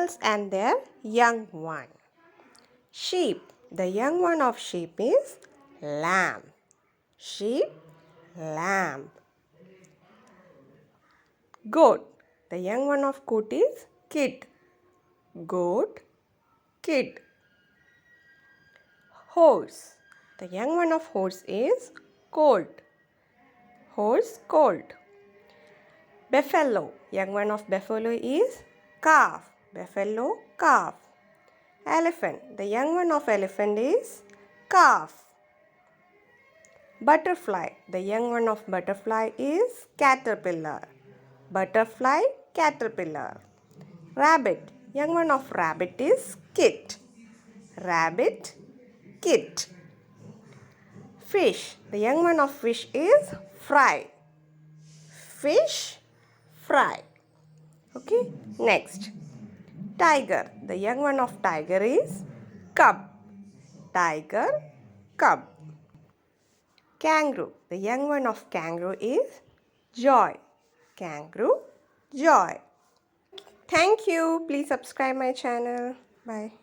animals and their young one. Sheep. The young one of sheep is lamb. Sheep, lamb. Goat. The young one of goat is kid. Goat, kid. Horse. The young one of horse is colt. Horse, colt. Buffalo. Young one of buffalo is calf. Buffalo, calf. Elephant. The young one of elephant is calf. Butterfly. The young one of butterfly is caterpillar. Butterfly, caterpillar. Rabbit. Young one of rabbit is kit. Rabbit, kit. Fish. The young one of fish is fry. Fish, fry. Okay. Next. Tiger. The young one of tiger is cub. Tiger, cub. Kangaroo. The young one of kangaroo is joy. Kangaroo, joy. Thank you. Please subscribe my channel. Bye.